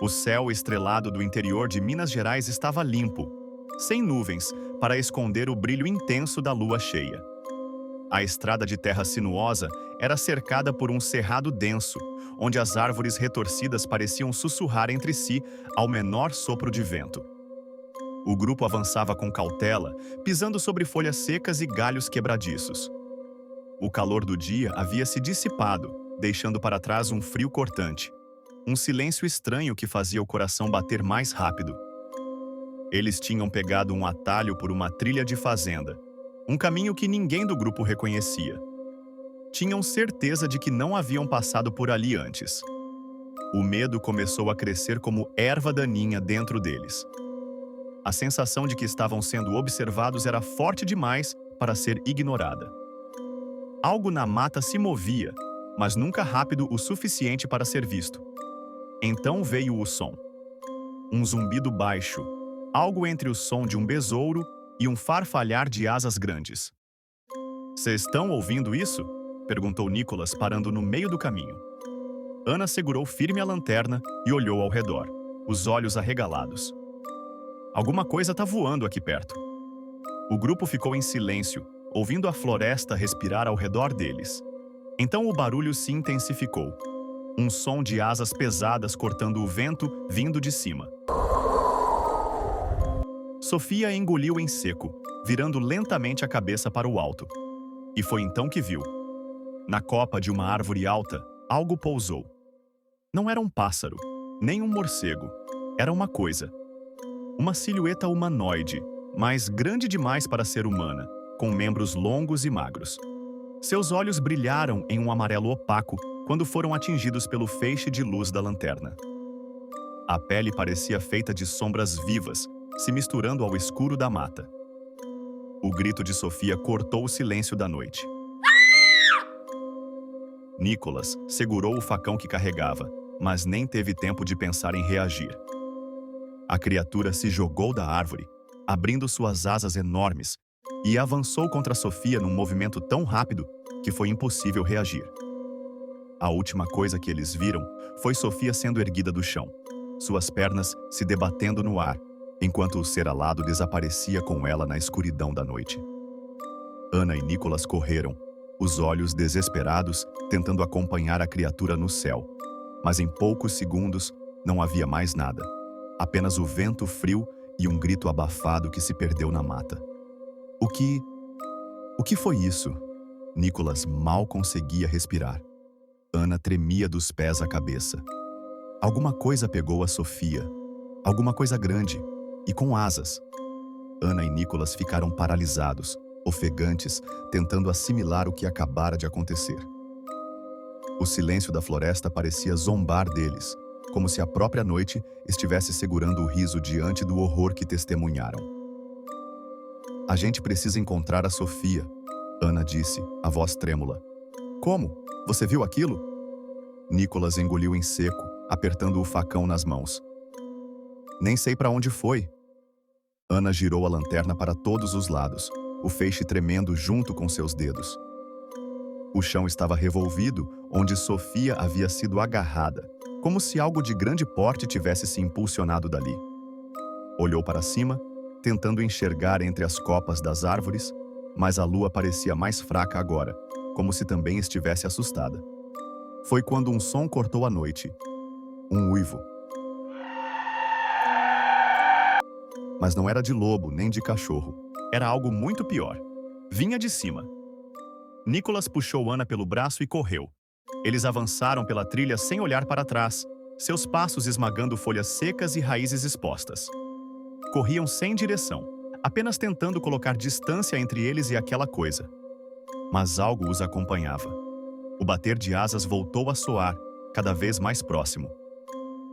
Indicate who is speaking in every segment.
Speaker 1: O céu estrelado do interior de Minas Gerais estava limpo, sem nuvens, para esconder o brilho intenso da lua cheia. A estrada de terra sinuosa era cercada por um cerrado denso, onde as árvores retorcidas pareciam sussurrar entre si ao menor sopro de vento. O grupo avançava com cautela, pisando sobre folhas secas e galhos quebradiços. O calor do dia havia se dissipado, deixando para trás um frio cortante. Um silêncio estranho que fazia o coração bater mais rápido. Eles tinham pegado um atalho por uma trilha de fazenda, um caminho que ninguém do grupo reconhecia. Tinham certeza de que não haviam passado por ali antes. O medo começou a crescer como erva daninha dentro deles. A sensação de que estavam sendo observados era forte demais para ser ignorada. Algo na mata se movia, mas nunca rápido o suficiente para ser visto. Então veio o som. Um zumbido baixo, algo entre o som de um besouro e um farfalhar de asas grandes. "Vocês estão ouvindo isso?" perguntou Nicholas, parando no meio do caminho. Ana segurou firme a lanterna e olhou ao redor, os olhos arregalados. "Alguma coisa está voando aqui perto." O grupo ficou em silêncio, ouvindo a floresta respirar ao redor deles. Então o barulho se intensificou. Um som de asas pesadas cortando o vento vindo de cima. Sofia engoliu em seco, virando lentamente a cabeça para o alto. E foi então que viu. Na copa de uma árvore alta, algo pousou. Não era um pássaro, nem um morcego. Era uma coisa. Uma silhueta humanoide, mas grande demais para ser humana, com membros longos e magros. Seus olhos brilharam em um amarelo opaco quando foram atingidos pelo feixe de luz da lanterna. A pele parecia feita de sombras vivas, se misturando ao escuro da mata. O grito de Sofia cortou o silêncio da noite. Nicholas segurou o facão que carregava, mas nem teve tempo de pensar em reagir. A criatura se jogou da árvore, abrindo suas asas enormes, e avançou contra Sofia num movimento tão rápido que foi impossível reagir. A última coisa que eles viram foi Sofia sendo erguida do chão, suas pernas se debatendo no ar, enquanto o ser alado desaparecia com ela na escuridão da noite. Ana e Nicholas correram, os olhos desesperados, tentando acompanhar a criatura no céu. Mas em poucos segundos não havia mais nada, apenas o vento frio e um grito abafado que se perdeu na mata. O que foi isso? Nicholas mal conseguia respirar. Ana tremia dos pés à cabeça. Alguma coisa pegou a Sofia. Alguma coisa grande e com asas. Ana e Nicholas ficaram paralisados, ofegantes, tentando assimilar o que acabara de acontecer. O silêncio da floresta parecia zombar deles, como se a própria noite estivesse segurando o riso diante do horror que testemunharam. "A gente precisa encontrar a Sofia", Ana disse, a voz trêmula. "Como? Você viu aquilo?" Nicholas engoliu em seco, apertando o facão nas mãos. "Nem sei para onde foi." Ana girou a lanterna para todos os lados, o feixe tremendo junto com seus dedos. O chão estava revolvido, onde Sofia havia sido agarrada, como se algo de grande porte tivesse se impulsionado dali. Olhou para cima, tentando enxergar entre as copas das árvores, mas a lua parecia mais fraca agora, como se também estivesse assustada. Foi quando um som cortou a noite. Um uivo. Mas não era de lobo nem de cachorro. Era algo muito pior. Vinha de cima. Nicholas puxou Ana pelo braço e correu. Eles avançaram pela trilha sem olhar para trás, seus passos esmagando folhas secas e raízes expostas. Corriam sem direção, apenas tentando colocar distância entre eles e aquela coisa. Mas algo os acompanhava. O bater de asas voltou a soar, cada vez mais próximo.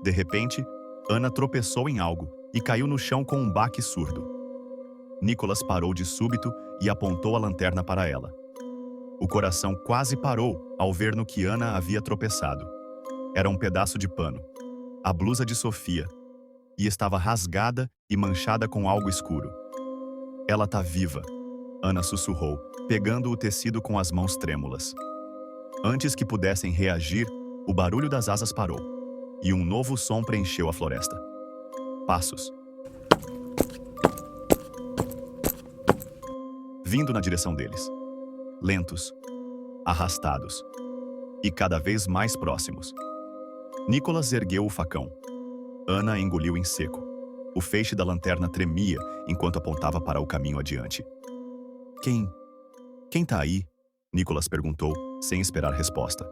Speaker 1: De repente, Ana tropeçou em algo e caiu no chão com um baque surdo. Nicholas parou de súbito e apontou a lanterna para ela. O coração quase parou ao ver no que Ana havia tropeçado. Era um pedaço de pano, a blusa de Sofia, e estava rasgada e manchada com algo escuro. "Ela tá viva", Ana sussurrou, pegando o tecido com as mãos trêmulas. Antes que pudessem reagir, o barulho das asas parou, e um novo som preencheu a floresta. Passos. Vindo na direção deles. Lentos, arrastados e cada vez mais próximos. Nicholas ergueu o facão. Ana engoliu em seco. O feixe da lanterna tremia enquanto apontava para o caminho adiante. Quem tá aí? Nicholas perguntou, sem esperar resposta.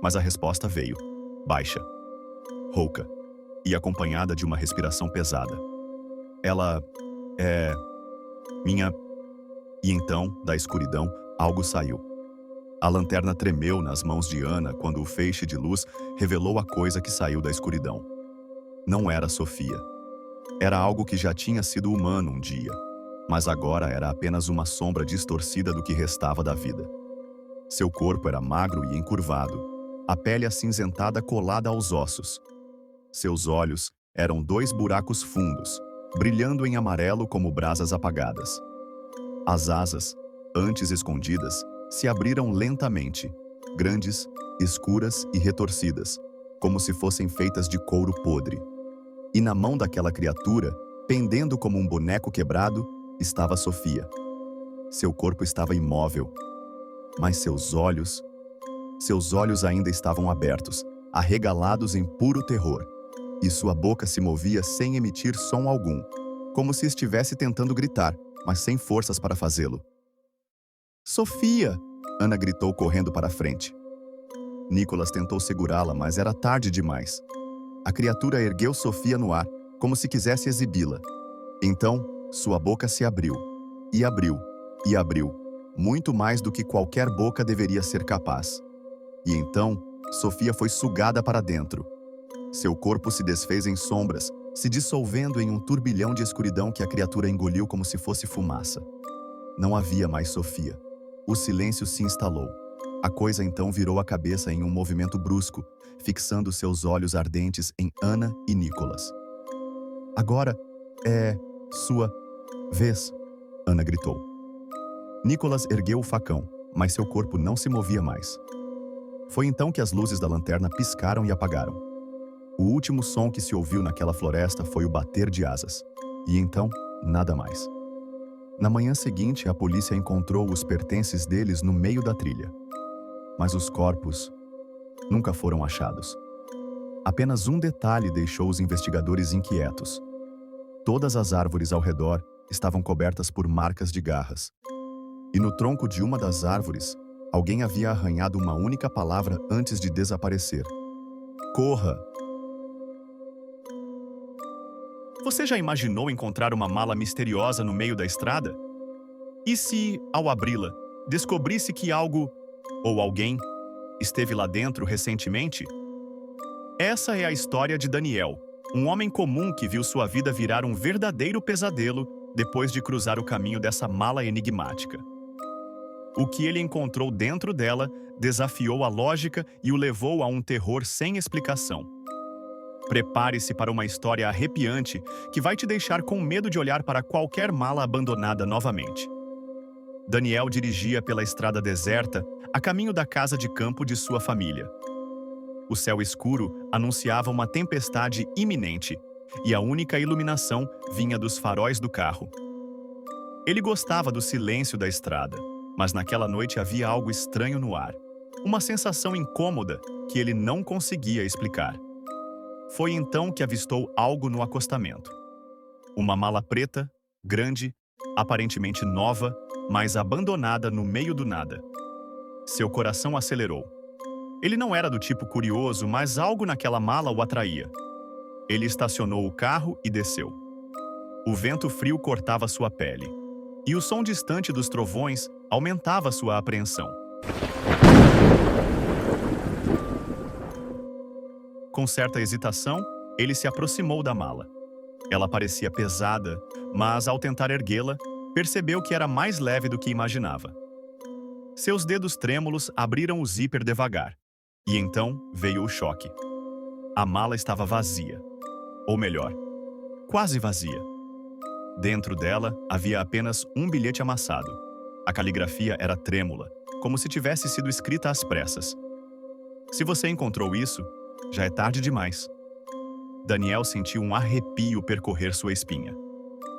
Speaker 1: Mas a resposta veio, baixa, rouca e acompanhada de uma respiração pesada. Ela é minha... E então, da escuridão, algo saiu. A lanterna tremeu nas mãos de Ana quando o feixe de luz revelou a coisa que saiu da escuridão. Não era Sofia. Era algo que já tinha sido humano um dia, mas agora era apenas uma sombra distorcida do que restava da vida. Seu corpo era magro e encurvado, a pele acinzentada colada aos ossos. Seus olhos eram 2 buracos fundos, brilhando em amarelo como brasas apagadas. As asas, antes escondidas, se abriram lentamente, grandes, escuras e retorcidas, como se fossem feitas de couro podre. E na mão daquela criatura, pendendo como um boneco quebrado, estava Sofia. Seu corpo estava imóvel, mas seus olhos ainda estavam abertos, arregalados em puro terror, e sua boca se movia sem emitir som algum, como se estivesse tentando gritar, mas sem forças para fazê-lo. Sofia! Ana gritou correndo para a frente. Nicholas tentou segurá-la, mas era tarde demais. A criatura ergueu Sofia no ar, como se quisesse exibi-la. Então, sua boca se abriu, e abriu, e abriu, muito mais do que qualquer boca deveria ser capaz. E então, Sofia foi sugada para dentro. Seu corpo se desfez em sombras, se dissolvendo em um turbilhão de escuridão que a criatura engoliu como se fosse fumaça. Não havia mais Sofia. O silêncio se instalou. A coisa então virou a cabeça em um movimento brusco, fixando seus olhos ardentes em Ana e Nicholas. Agora é sua vez, Ana gritou. Nicholas ergueu o facão, mas seu corpo não se movia mais. Foi então que as luzes da lanterna piscaram e apagaram. O último som que se ouviu naquela floresta foi o bater de asas. E então, nada mais. Na manhã seguinte, a polícia encontrou os pertences deles no meio da trilha. Mas os corpos nunca foram achados. Apenas um detalhe deixou os investigadores inquietos. Todas as árvores ao redor estavam cobertas por marcas de garras. E no tronco de uma das árvores, alguém havia arranhado uma única palavra antes de desaparecer. Corra! Você já imaginou encontrar uma mala misteriosa no meio da estrada? E se, ao abri-la, descobrisse que algo, ou alguém, esteve lá dentro recentemente? Essa é a história de Daniel, um homem comum que viu sua vida virar um verdadeiro pesadelo depois de cruzar o caminho dessa mala enigmática. O que ele encontrou dentro dela desafiou a lógica e o levou a um terror sem explicação. Prepare-se para uma história arrepiante que vai te deixar com medo de olhar para qualquer mala abandonada novamente. Daniel dirigia pela estrada deserta a caminho da casa de campo de sua família. O céu escuro anunciava uma tempestade iminente e a única iluminação vinha dos faróis do carro. Ele gostava do silêncio da estrada, mas naquela noite havia algo estranho no ar, uma sensação incômoda que ele não conseguia explicar. Foi então que avistou algo no acostamento. Uma mala preta, grande, aparentemente nova, mas abandonada no meio do nada. Seu coração acelerou. Ele não era do tipo curioso, mas algo naquela mala o atraía. Ele estacionou o carro e desceu. O vento frio cortava sua pele, e o som distante dos trovões aumentava sua apreensão. Com certa hesitação, ele se aproximou da mala. Ela parecia pesada, mas ao tentar erguê-la, percebeu que era mais leve do que imaginava. Seus dedos trêmulos abriram o zíper devagar, e então veio o choque. A mala estava vazia. Ou melhor, quase vazia. Dentro dela havia apenas um bilhete amassado, A caligrafia era trêmula, como se tivesse sido escrita às pressas. Se você encontrou isso, já é tarde demais. Daniel sentiu um arrepio percorrer sua espinha.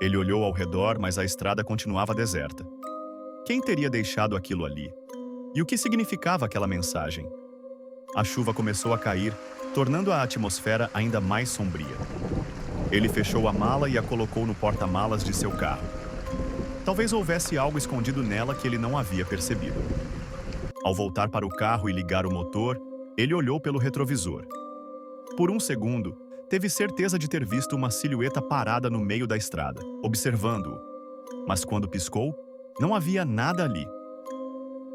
Speaker 1: Ele olhou ao redor, mas a estrada continuava deserta. Quem teria deixado aquilo ali? E o que significava aquela mensagem? A chuva começou a cair, tornando a atmosfera ainda mais sombria. Ele fechou a mala e a colocou no porta-malas de seu carro. Talvez houvesse algo escondido nela que ele não havia percebido. Ao voltar para o carro e ligar o motor, ele olhou pelo retrovisor. Por um segundo, teve certeza de ter visto uma silhueta parada no meio da estrada, observando-o. Mas quando piscou, não havia nada ali.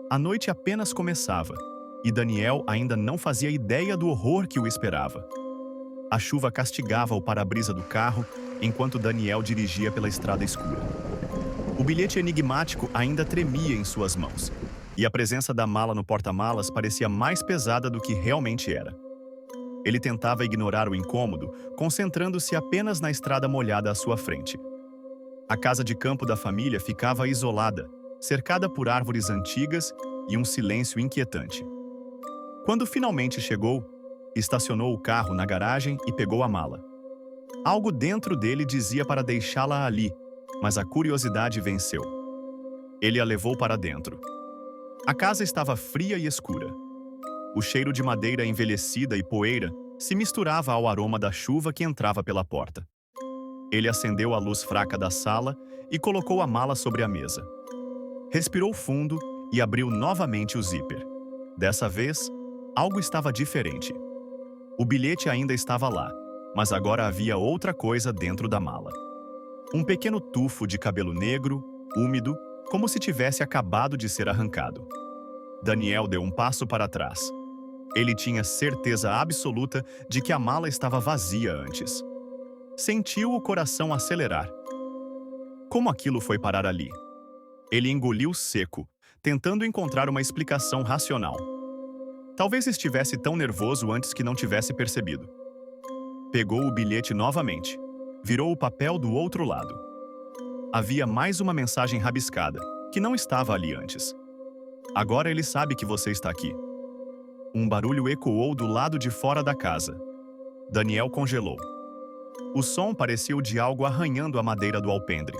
Speaker 1: A noite apenas começava, e Daniel ainda não fazia ideia do horror que o esperava. A chuva castigava o para-brisa do carro enquanto Daniel dirigia pela estrada escura. O bilhete enigmático ainda tremia em suas mãos, e a presença da mala no porta-malas parecia mais pesada do que realmente era. Ele tentava ignorar o incômodo, concentrando-se apenas na estrada molhada à sua frente. A casa de campo da família ficava isolada, cercada por árvores antigas e um silêncio inquietante. Quando finalmente chegou, estacionou o carro na garagem e pegou a mala. Algo dentro dele dizia para deixá-la ali, mas a curiosidade venceu. Ele a levou para dentro. A casa estava fria e escura. O cheiro de madeira envelhecida e poeira se misturava ao aroma da chuva que entrava pela porta. Ele acendeu a luz fraca da sala e colocou a mala sobre a mesa. Respirou fundo e abriu novamente o zíper. Dessa vez, algo estava diferente. O bilhete ainda estava lá, mas agora havia outra coisa dentro da mala. Um pequeno tufo de cabelo negro, úmido, como se tivesse acabado de ser arrancado. Daniel deu um passo para trás. Ele tinha certeza absoluta de que a mala estava vazia antes. Sentiu o coração acelerar. Como aquilo foi parar ali? Ele engoliu seco, tentando encontrar uma explicação racional. Talvez estivesse tão nervoso antes que não tivesse percebido. Pegou o bilhete novamente. Virou o papel do outro lado. Havia mais uma mensagem rabiscada, que não estava ali antes. Agora ele sabe que você está aqui. Um barulho ecoou do lado de fora da casa. Daniel congelou. O som parecia o de algo arranhando a madeira do alpendre.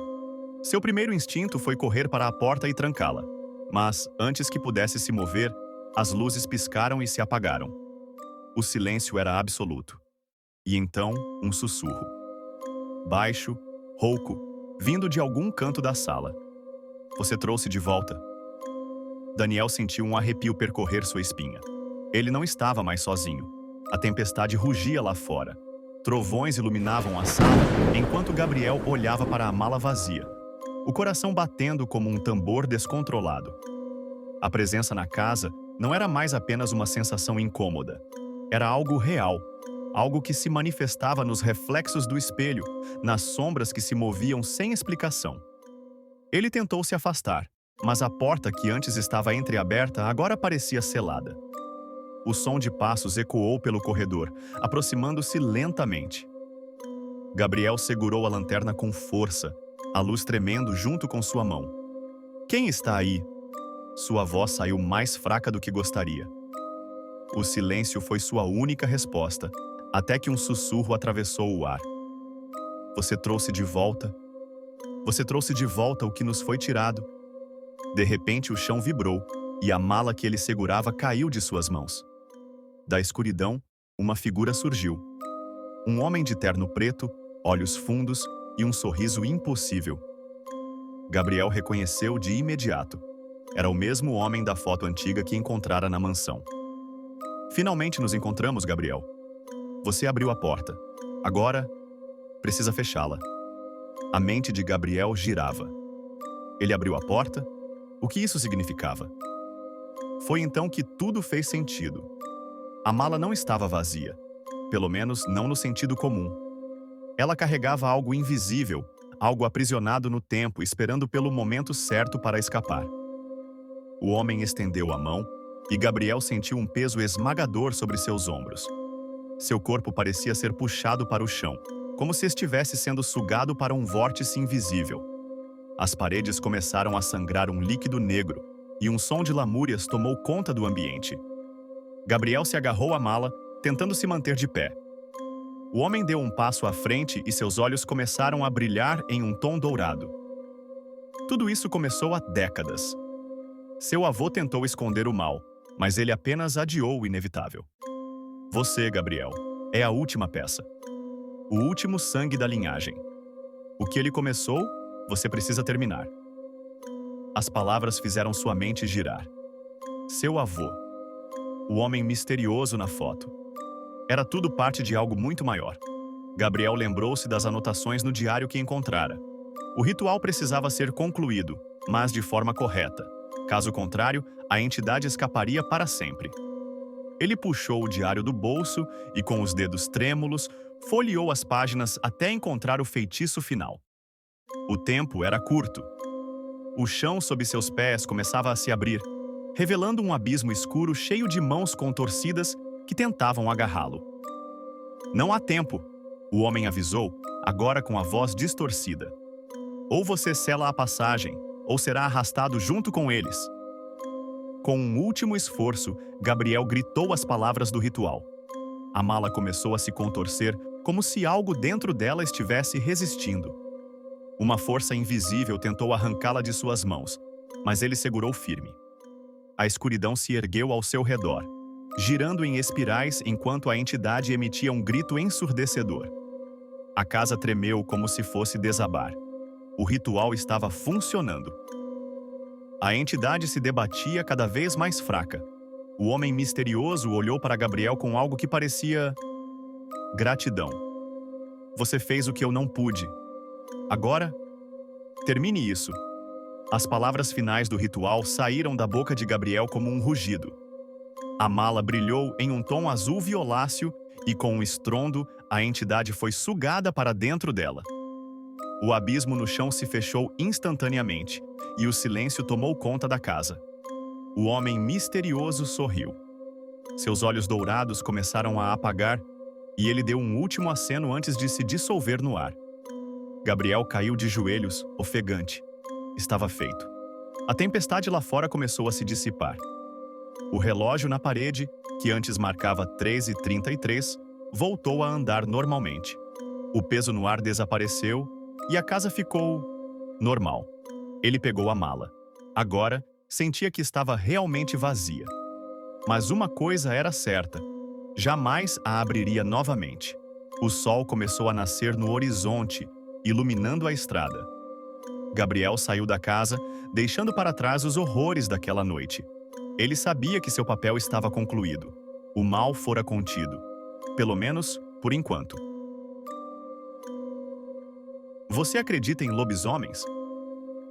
Speaker 1: Seu primeiro instinto foi correr para a porta e trancá-la. Mas, antes que pudesse se mover, as luzes piscaram e se apagaram. O silêncio era absoluto. E então, um sussurro. Baixo, rouco, vindo de algum canto da sala. Você trouxe de volta. Daniel sentiu um arrepio percorrer sua espinha. Ele não estava mais sozinho. A tempestade rugia lá fora. Trovões iluminavam a sala, enquanto Gabriel olhava para a mala vazia, o coração batendo como um tambor descontrolado. A presença na casa não era mais apenas uma sensação incômoda. Era algo real, algo que se manifestava nos reflexos do espelho, nas sombras que se moviam sem explicação. Ele tentou se afastar, mas a porta que antes estava entreaberta agora parecia selada. O som de passos ecoou pelo corredor, aproximando-se lentamente. Gabriel segurou a lanterna com força, a luz tremendo junto com sua mão. Quem está aí? Sua voz saiu mais fraca do que gostaria. O silêncio foi sua única resposta, até que um sussurro atravessou o ar. Você trouxe de volta? Você trouxe de volta o que nos foi tirado. De repente o chão vibrou e a mala que ele segurava caiu de suas mãos. Da escuridão, uma figura surgiu. Um homem de terno preto, olhos fundos e um sorriso impossível. Gabriel reconheceu de imediato. Era o mesmo homem da foto antiga que encontrara na mansão. Finalmente nos encontramos, Gabriel. Você abriu a porta. Agora, precisa fechá-la. A mente de Gabriel girava. Ele abriu a porta? O que isso significava? Foi então que tudo fez sentido. A mala não estava vazia, pelo menos não no sentido comum. Ela carregava algo invisível, algo aprisionado no tempo, esperando pelo momento certo para escapar. O homem estendeu a mão e Gabriel sentiu um peso esmagador sobre seus ombros. Seu corpo parecia ser puxado para o chão, como se estivesse sendo sugado para um vórtice invisível. As paredes começaram a sangrar um líquido negro e um som de lamúrias tomou conta do ambiente. Gabriel se agarrou à mala, tentando se manter de pé. O homem deu um passo à frente e seus olhos começaram a brilhar em um tom dourado. Tudo isso começou há décadas. Seu avô tentou esconder o mal, mas ele apenas adiou o inevitável. Você, Gabriel, é a última peça. O último sangue da linhagem. O que ele começou, você precisa terminar. As palavras fizeram sua mente girar. Seu avô. O homem misterioso na foto. Era tudo parte de algo muito maior. Gabriel lembrou-se das anotações no diário que encontrara. O ritual precisava ser concluído, mas de forma correta. Caso contrário, a entidade escaparia para sempre. Ele puxou o diário do bolso e, com os dedos trêmulos, folheou as páginas até encontrar o feitiço final. O tempo era curto. O chão sob seus pés começava a se abrir, revelando um abismo escuro cheio de mãos contorcidas que tentavam agarrá-lo. Não há tempo, o homem avisou, agora com a voz distorcida. Ou você sela a passagem, ou será arrastado junto com eles. Com um último esforço, Gabriel gritou as palavras do ritual. A mala começou a se contorcer, como se algo dentro dela estivesse resistindo. Uma força invisível tentou arrancá-la de suas mãos, mas ele segurou firme. A escuridão se ergueu ao seu redor, girando em espirais enquanto a entidade emitia um grito ensurdecedor. A casa tremeu como se fosse desabar. O ritual estava funcionando. A entidade se debatia cada vez mais fraca. O homem misterioso olhou para Gabriel com algo que parecia... gratidão. Você fez o que eu não pude. Agora, termine isso. As palavras finais do ritual saíram da boca de Gabriel como um rugido. A mala brilhou em um tom azul violáceo e, com um estrondo, a entidade foi sugada para dentro dela. O abismo no chão se fechou instantaneamente e o silêncio tomou conta da casa. O homem misterioso sorriu. Seus olhos dourados começaram a apagar e ele deu um último aceno antes de se dissolver no ar. Gabriel caiu de joelhos, ofegante. Estava feito. A tempestade lá fora começou a se dissipar. O relógio na parede, que antes marcava 13h33, voltou a andar normalmente. O peso no ar desapareceu e a casa ficou normal. Ele pegou a mala. Agora, sentia que estava realmente vazia. Mas uma coisa era certa: jamais a abriria novamente. O sol começou a nascer no horizonte, iluminando a estrada. Gabriel saiu da casa, deixando para trás os horrores daquela noite. Ele sabia que seu papel estava concluído. O mal fora contido. Pelo menos, por enquanto. Você acredita em lobisomens?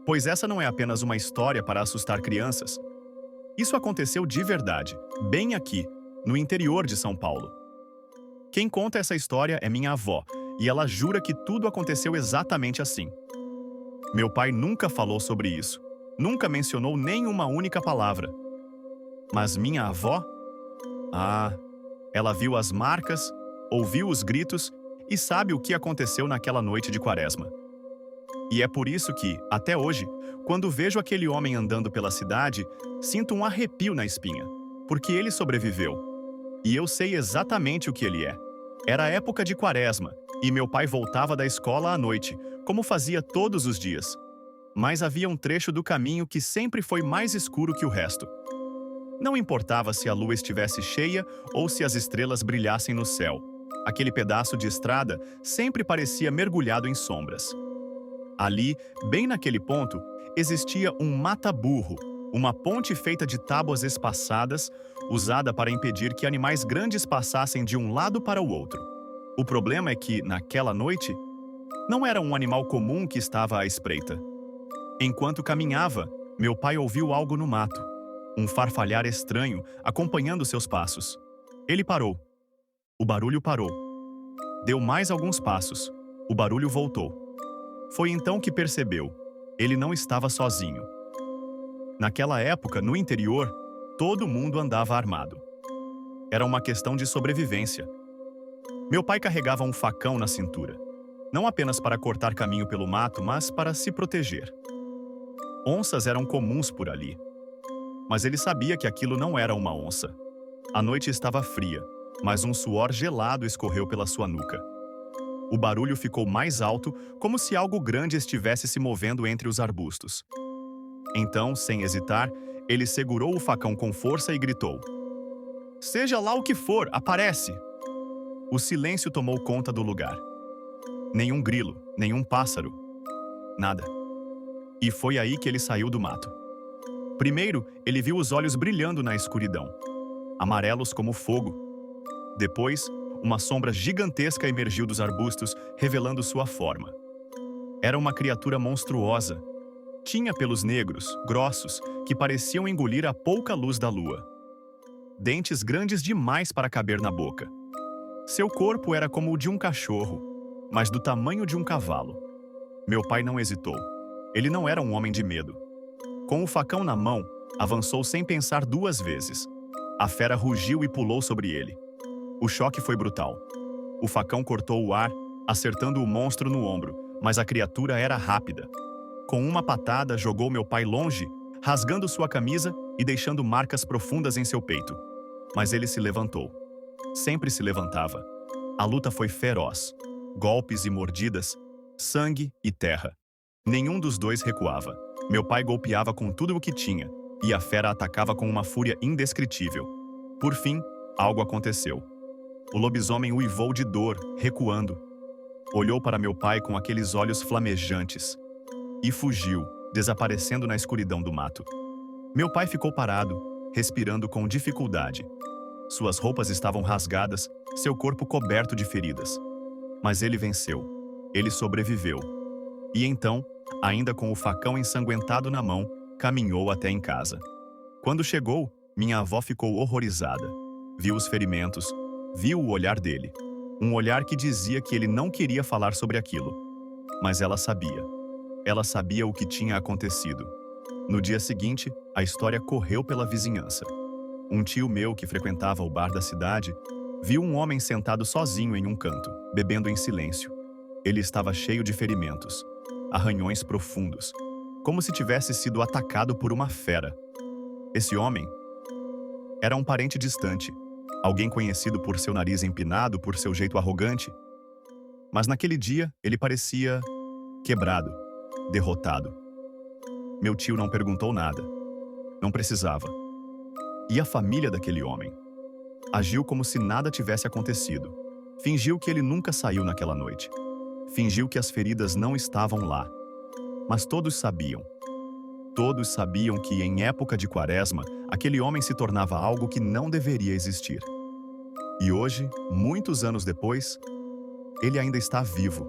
Speaker 1: Pois essa não é apenas uma história para assustar crianças. Isso aconteceu de verdade, bem aqui, no interior de São Paulo. Quem conta essa história é minha avó, e ela jura que tudo aconteceu exatamente assim. Meu pai nunca falou sobre isso, nunca mencionou nem uma única palavra. Mas minha avó? Ah, ela viu as marcas, ouviu os gritos e sabe o que aconteceu naquela noite de Quaresma. E é por isso que, até hoje, quando vejo aquele homem andando pela cidade, sinto um arrepio na espinha, porque ele sobreviveu. E eu sei exatamente o que ele é. Era época de Quaresma, e meu pai voltava da escola à noite, como fazia todos os dias. Mas havia um trecho do caminho que sempre foi mais escuro que o resto. Não importava se a lua estivesse cheia ou se as estrelas brilhassem no céu. Aquele pedaço de estrada sempre parecia mergulhado em sombras. Ali, bem naquele ponto, existia um mata-burro, uma ponte feita de tábuas espaçadas, usada para impedir que animais grandes passassem de um lado para o outro. O problema é que, naquela noite, não era um animal comum que estava à espreita. Enquanto caminhava, meu pai ouviu algo no mato, um farfalhar estranho acompanhando seus passos. Ele parou. O barulho parou. Deu mais alguns passos. O barulho voltou. Foi então que percebeu. Ele não estava sozinho. Naquela época, no interior, todo mundo andava armado. Era uma questão de sobrevivência. Meu pai carregava um facão na cintura, não apenas para cortar caminho pelo mato, mas para se proteger. Onças eram comuns por ali. Mas ele sabia que aquilo não era uma onça. A noite estava fria, mas um suor gelado escorreu pela sua nuca. O barulho ficou mais alto, como se algo grande estivesse se movendo entre os arbustos. Então, sem hesitar, ele segurou o facão com força e gritou: "Seja lá o que for, aparece!" O silêncio tomou conta do lugar. Nenhum grilo, nenhum pássaro. Nada. E foi aí que ele saiu do mato. Primeiro, ele viu os olhos brilhando na escuridão, amarelos como fogo. Depois, uma sombra gigantesca emergiu dos arbustos, revelando sua forma. Era uma criatura monstruosa. Tinha pelos negros, grossos, que pareciam engolir a pouca luz da lua. Dentes grandes demais para caber na boca. Seu corpo era como o de um cachorro, mas do tamanho de um cavalo. Meu pai não hesitou. Ele não era um homem de medo. Com o facão na mão, avançou sem pensar duas vezes. A fera rugiu e pulou sobre ele. O choque foi brutal. O facão cortou o ar, acertando o monstro no ombro, mas a criatura era rápida. Com uma patada, jogou meu pai longe, rasgando sua camisa e deixando marcas profundas em seu peito. Mas ele se levantou. Sempre se levantava. A luta foi feroz. Golpes e mordidas, sangue e terra. Nenhum dos dois recuava. Meu pai golpeava com tudo o que tinha, e a fera atacava com uma fúria indescritível. Por fim, algo aconteceu. O lobisomem uivou de dor, recuando. Olhou para meu pai com aqueles olhos flamejantes. E fugiu, desaparecendo na escuridão do mato. Meu pai ficou parado, respirando com dificuldade. Suas roupas estavam rasgadas, seu corpo coberto de feridas. Mas ele venceu. Ele sobreviveu. E então, ainda com o facão ensanguentado na mão, caminhou até em casa. Quando chegou, minha avó ficou horrorizada. Viu os ferimentos, viu o olhar dele. Um olhar que dizia que ele não queria falar sobre aquilo. Mas ela sabia. Ela sabia o que tinha acontecido. No dia seguinte, a história correu pela vizinhança. Um tio meu que frequentava o bar da cidade viu um homem sentado sozinho em um canto, bebendo em silêncio. Ele estava cheio de ferimentos, arranhões profundos, como se tivesse sido atacado por uma fera. Esse homem era um parente distante, alguém conhecido por seu nariz empinado, por seu jeito arrogante. Mas naquele dia, ele parecia quebrado, derrotado. Meu tio não perguntou nada. Não precisava. E a família daquele homem? Agiu como se nada tivesse acontecido. Fingiu que ele nunca saiu naquela noite. Fingiu que as feridas não estavam lá. Mas todos sabiam. Todos sabiam que, em época de Quaresma, aquele homem se tornava algo que não deveria existir. E hoje, muitos anos depois, ele ainda está vivo.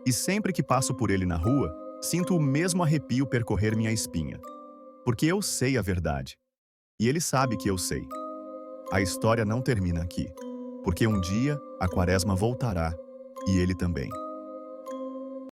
Speaker 1: E sempre que passo por ele na rua, sinto o mesmo arrepio percorrer minha espinha. Porque eu sei a verdade. E ele sabe que eu sei. A história não termina aqui. Porque um dia a Quaresma voltará, e ele também.